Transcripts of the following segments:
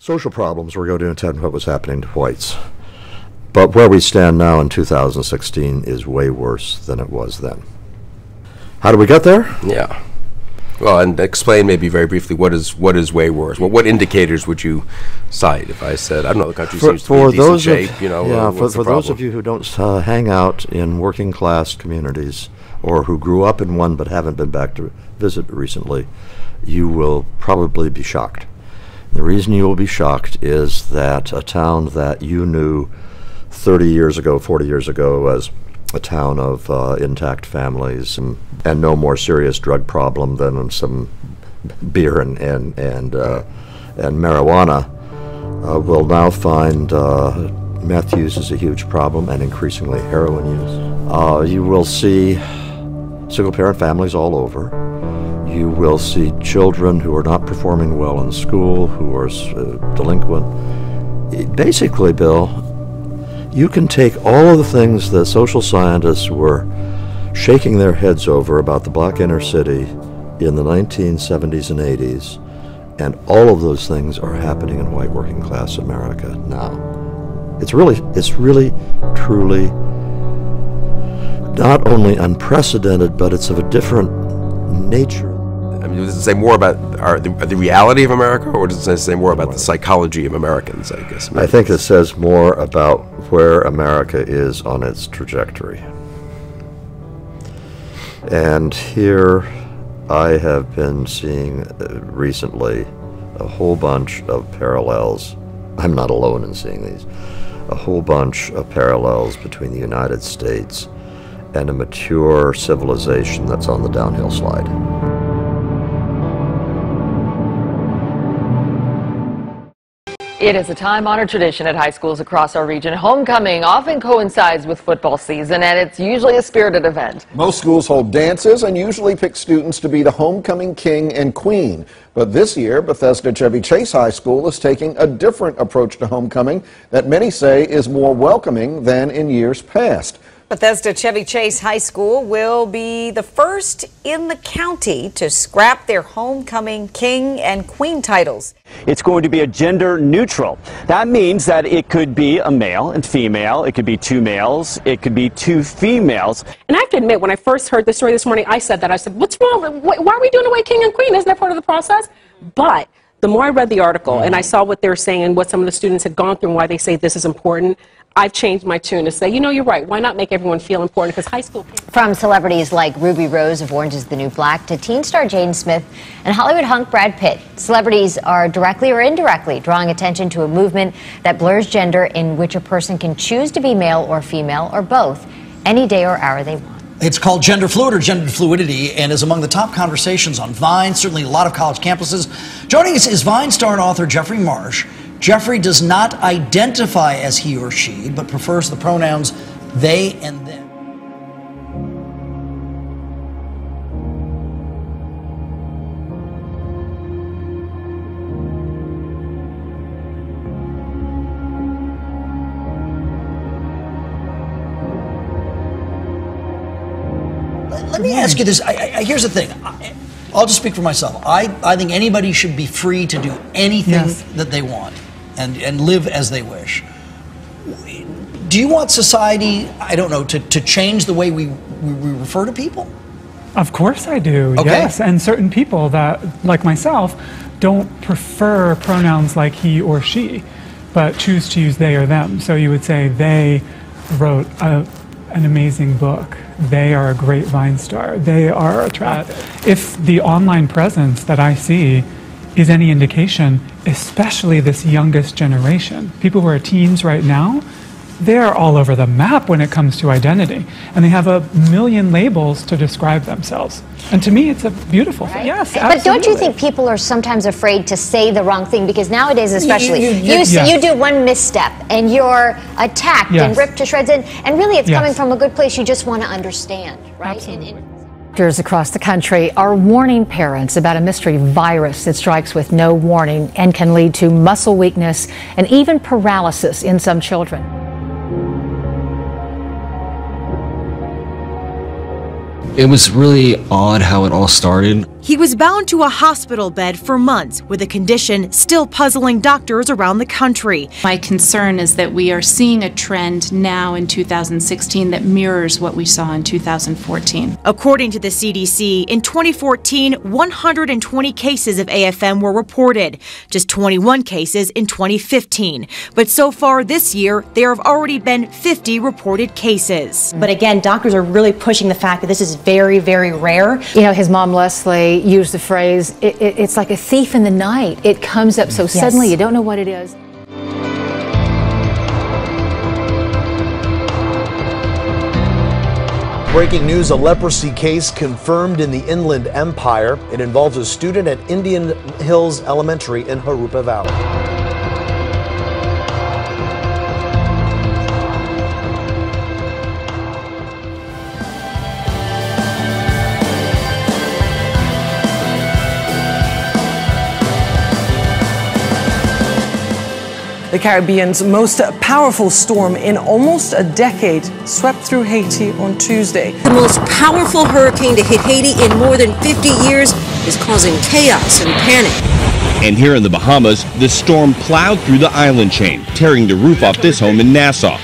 social problems were going to intend what was happening to whites. But where we stand now in 2016 is way worse than it was then. How did we get there? Yeah. Well, and explain maybe very briefly what is way worse. What indicators would you cite if I said, I don't know, the country seems to be in decent shape, you know? Yeah, for those of you who don't hang out in working class communities or who grew up in one but haven't been back to visit recently, you will probably be shocked. The reason you will be shocked is that a town that you knew 30 years ago, 40 years ago as a town of intact families and no more serious drug problem than some beer and marijuana, will now find meth use is a huge problem and increasingly heroin use. You will see single-parent families all over. You will see children who are not performing well in school, who are delinquent. Basically, Bill, you can take all of the things that social scientists were shaking their heads over about the black inner city in the 1970s and 80s, and all of those things are happening in white working class America now. It's really, truly not only unprecedented, but it's of a different nature. I mean, does it say more about the reality of America, or does it say more about the psychology of Americans, I guess? I think it says more about where America is on its trajectory. And here I have been seeing recently a whole bunch of parallels. I'm not alone in seeing these. A whole bunch of parallels between the United States and a mature civilization that's on the downhill slide. It is a time-honored tradition at high schools across our region. Homecoming often coincides with football season, and it's usually a spirited event. Most schools hold dances and usually pick students to be the homecoming king and queen. But this year, Bethesda Chevy Chase High School is taking a different approach to homecoming that many say is more welcoming than in years past. Bethesda Chevy Chase High School will be the first in the county to scrap their homecoming king and queen titles. It's going to be a gender neutral. That means that it could be a male and female, it could be two males, it could be two females. And I have to admit, when I first heard the story this morning, I said, what's wrong? Why are we doing away king and queen? Isn't that part of the process? But the more I read the article and I saw what they're saying and what some of the students had gone through and why they say this is important, I've changed my tune to say, you know, you're right. Why not make everyone feel important? Because high school kids... From celebrities like Ruby Rose of Orange is the New Black to teen star Jaden Smith and Hollywood hunk Brad Pitt, celebrities are directly or indirectly drawing attention to a movement that blurs gender in which a person can choose to be male or female or both any day or hour they want. It's called gender fluid or gender fluidity and is among the top conversations on Vine, certainly a lot of college campuses. Joining us is Vine star and author Jeffrey Marsh. Jeffrey does not identify as he or she, but prefers the pronouns they and them. Let me ask you this. Here's the thing. I'll just speak for myself. I think anybody should be free to do anything that they want and live as they wish. Do you want society, I don't know, to change the way we refer to people? Of course I do, okay. Yes. And certain people that, like myself, don't prefer pronouns like he or she, but choose to use they or them. So you would say they wrote an amazing book. They are a great Vine star. They are attractive. If the online presence that I see is any indication, especially this youngest generation, people who are teens right now, they're all over the map when it comes to identity. And they have a million labels to describe themselves. And to me, it's a beautiful thing. Yes, absolutely. But don't you think people are sometimes afraid to say the wrong thing? Because nowadays, especially, you do one misstep and you're attacked and ripped to shreds. And really, it's coming from a good place. You just want to understand, right? Absolutely. Doctors across the country are warning parents about a mystery virus that strikes with no warning and can lead to muscle weakness and even paralysis in some children. It was really odd how it all started. He was bound to a hospital bed for months with a condition still puzzling doctors around the country. My concern is that we are seeing a trend now in 2016 that mirrors what we saw in 2014. According to the CDC, in 2014, 120 cases of AFM were reported, just 21 cases in 2015. But so far this year, there have already been 50 reported cases. But again, doctors are really pushing the fact that this is very, very rare. You know, his mom, Leslie, used the phrase, it's like a thief in the night. It comes up so suddenly, you don't know what it is. Breaking news, a leprosy case confirmed in the Inland Empire. It involves a student at Indian Hills Elementary in Harupa Valley. The Caribbean's most powerful storm in almost a decade swept through Haiti on Tuesday. The most powerful hurricane to hit Haiti in more than 50 years is causing chaos and panic. And here in the Bahamas, the storm plowed through the island chain, tearing the roof off this home in Nassau.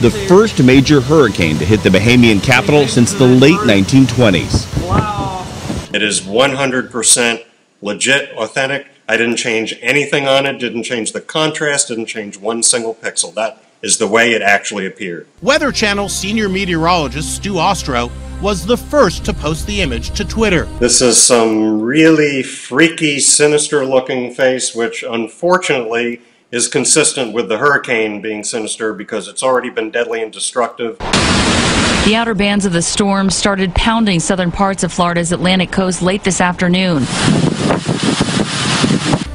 The first major hurricane to hit the Bahamian capital since the late 1920s. Wow. It is 100% legit, authentic. I didn't change anything on it, didn't change the contrast, didn't change one single pixel. That is the way it actually appeared. Weather Channel senior meteorologist Stu Ostro was the first to post the image to Twitter. This is some really freaky, sinister-looking face, which unfortunately is consistent with the hurricane being sinister because it's already been deadly and destructive. The outer bands of the storm started pounding southern parts of Florida's Atlantic coast late this afternoon.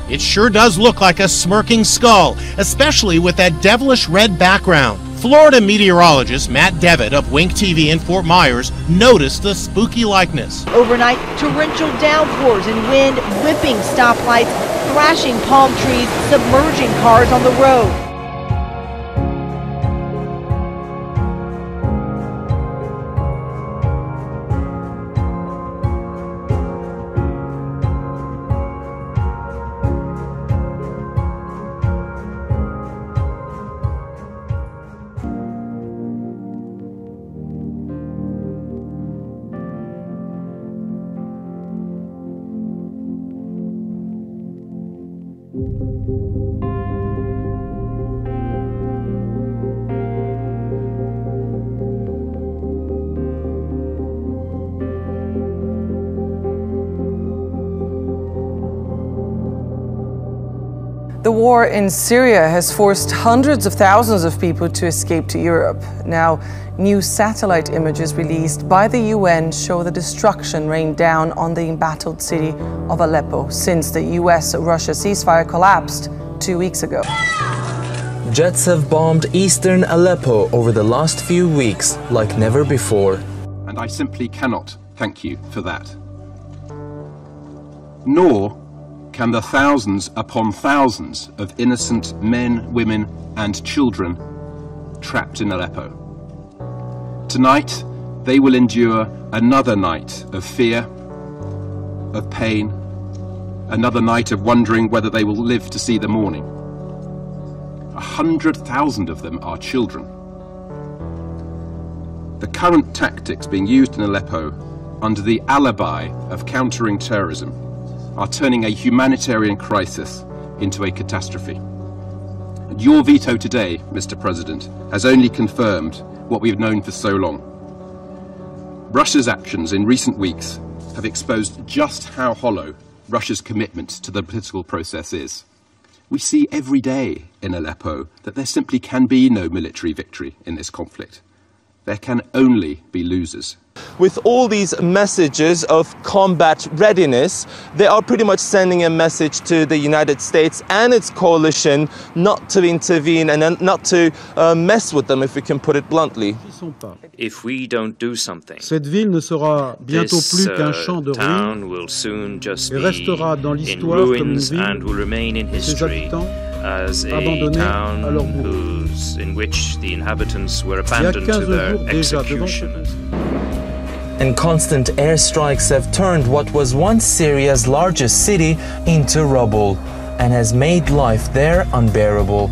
It sure does look like a smirking skull, especially with that devilish red background. Florida meteorologist Matt Devitt of Wink TV in Fort Myers noticed the spooky likeness. Overnight, torrential downpours and wind whipping stoplights, thrashing palm trees, submerging cars on the road. The war in Syria has forced hundreds of thousands of people to escape to Europe. Now, new satellite images released by the UN show the destruction rained down on the embattled city of Aleppo since the US-Russia ceasefire collapsed 2 weeks ago. Jets have bombed eastern Aleppo over the last few weeks like never before. And I simply cannot thank you for that. Nor can the thousands upon thousands of innocent men, women and children trapped in Aleppo. Tonight, they will endure another night of fear, of pain, another night of wondering whether they will live to see the morning. 100,000 of them are children. The current tactics being used in Aleppo under the alibi of countering terrorism are turning a humanitarian crisis into a catastrophe. And your veto today, Mr. President, has only confirmed what we have known for so long. Russia's actions in recent weeks have exposed just how hollow Russia's commitment to the political process is. We see every day in Aleppo that there simply can be no military victory in this conflict. There can only be losers. With all these messages of combat readiness, they are pretty much sending a message to the United States and its coalition not to intervene and not to mess with them, if we can put it bluntly. If we don't do something, cette ville ne sera bientôt plus qu'un champ de town will soon just et be restera dans in l'histoire comme une ruins ville and will remain in où ses history habitants as a abandonnés town à leur bourg. in which the inhabitants were Il y a abandoned to 15 their jours déjà devant executioners. And constant airstrikes have turned what was once Syria's largest city into rubble and has made life there unbearable.